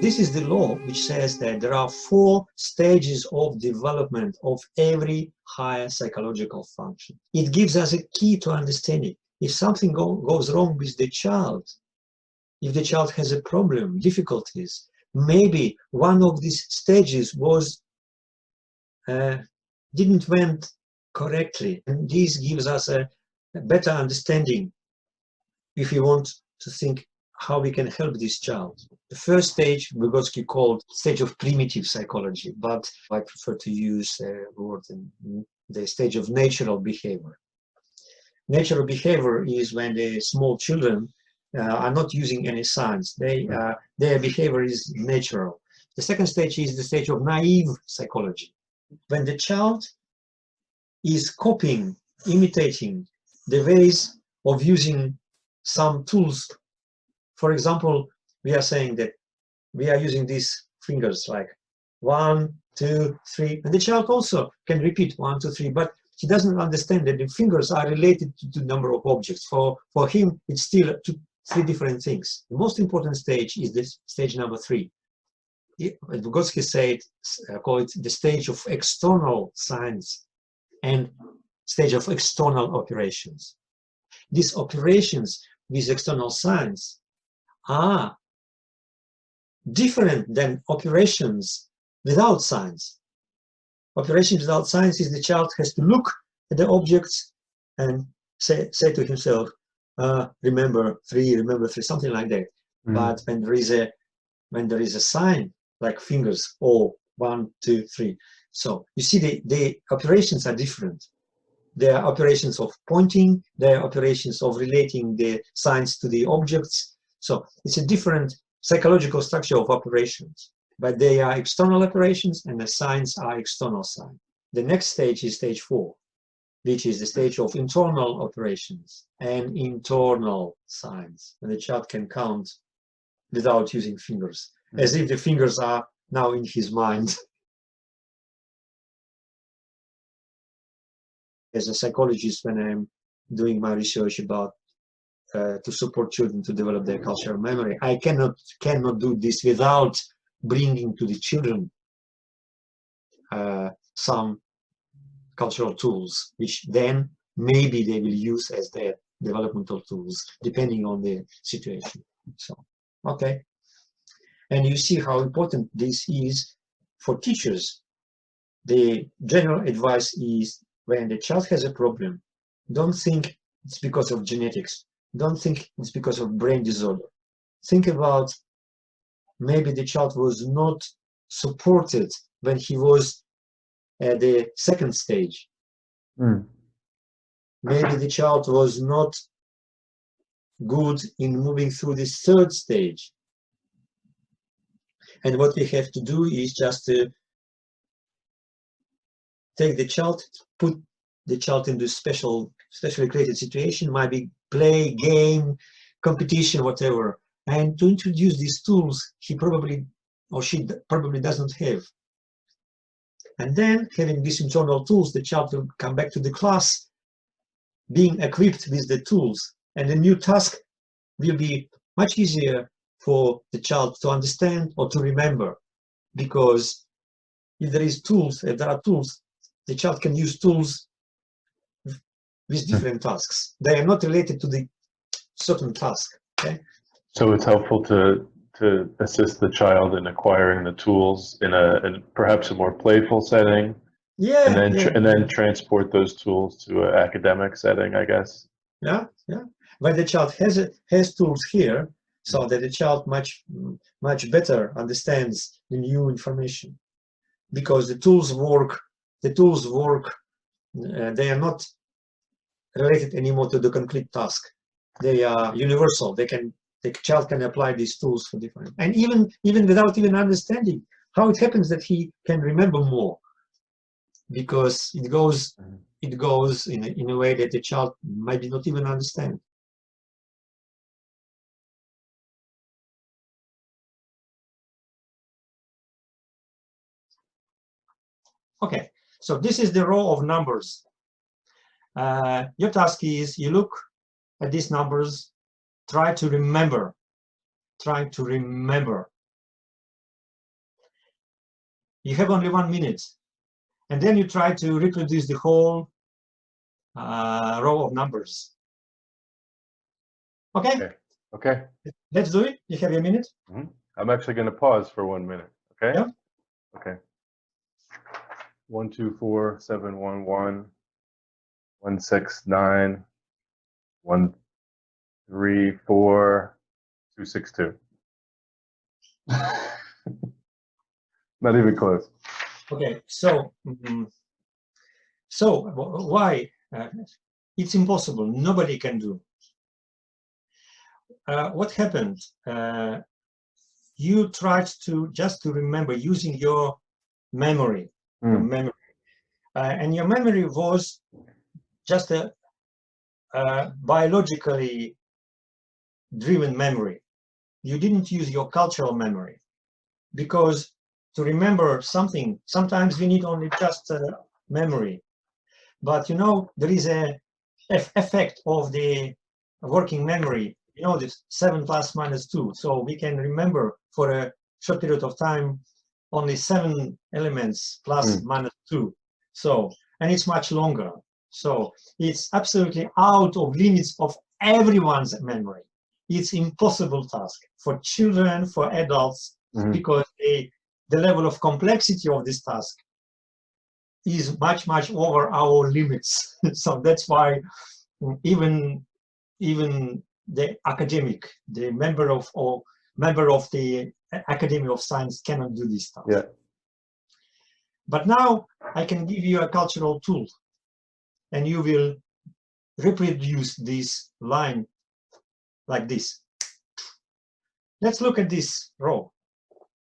This is the law which says that there are 4 stages of development of every higher psychological function. It gives us a key to understanding. If something goes wrong with the child, if the child has a problem, difficulties, maybe one of these stages was didn't went correctly, and this gives us a better understanding if we want to think how we can help this child. The first stage Vygotsky called stage of primitive psychology, but I prefer to use the word in the stage of natural behavior. Natural behavior is when the small children are not using any science. Their behavior is natural. The second stage is the stage of naive psychology, when the child is copying, imitating the ways of using some tools. For example, we are saying that we are using these fingers like 1, 2, 3, and the child also can repeat 1, 2, 3, but he doesn't understand that the fingers are related to the number of objects. For him, it's still 3 different things. The most important stage is this stage number 3. Vygotsky said, call it the stage of external science and stage of external operations. These operations with external science are different than operations without science. Operations without science is the child has to look at the objects and say to himself, remember 3, something like that. But when there is a sign like fingers, or 1, 2, 3. So you see the operations are different. They are operations of pointing, they are operations of relating the signs to the objects. So it's a different psychological structure of operations, but they are external operations and the signs are external signs. The next stage is stage 4, which is the stage of internal operations and internal signs. And the child can count without using fingers, as if the fingers are now in his mind. As a psychologist, when I'm doing my research about to support children to develop their cultural memory, I cannot do this without bringing to the children some cultural tools, which then maybe they will use as their developmental tools, depending on the situation. So, okay. And you see how important this is for teachers. The general advice is, when the child has a problem, don't think it's because of genetics. Don't think it's because of brain disorder. Think about maybe the child was not supported when he was at the second stage. Maybe the child was not good in moving through this third stage. And what we have to do is just to take the child, put the child into specially created situation, might be play, game, competition, whatever, and to introduce these tools he probably or she probably doesn't have. And then, having these internal tools, the child will come back to the class being equipped with the tools, and the new task will be much easier for the child to understand or to remember, because if there are tools, the child can use tools with different tasks. They are not related to the certain task. Okay? So it's helpful to assist the child in acquiring the tools in perhaps a more playful setting, and then transport those tools to an academic setting, I guess. Yeah. When the child has tools here, so that the child much better understands the new information, because the tools work. They are not related anymore to the concrete task. They are universal. The child can apply these tools for different, and even without even understanding how it happens that he can remember more, because it goes in a way that the child might not even understand. Okay, so this is the row of numbers. Your task is, you look at these numbers, try to remember You have only 1 minute. And then you try to reproduce the whole row of numbers. Okay? Okay. Let's do it. You have a minute? Mm-hmm. I'm actually going to pause for 1 minute. Okay? Yeah. Okay. 1, 2, 4, 7, 1, 1, 1, 6, 9, 1, 3, 4, 2, 6, 2. Not even close. Okay, so why? It's impossible. Nobody can do. What happened? You tried to just to remember using your memory, and your memory was just a biologically driven memory. You didn't use your cultural memory, because to remember something, sometimes you need only just memory. But you know, there is a effect of the working memory. You know, this 7 plus minus 2. So we can remember for a short period of time only 7 elements plus minus 2. So, and it's much longer. So it's absolutely out of limits of everyone's memory. It's impossible task for children, for adults, because the level of complexity of this task is much, much over our limits. So that's why even the academic, the member of the Academy of Science cannot do this stuff. Yeah. But now I can give you a cultural tool, and you will reproduce this line like this. Let's look at this row.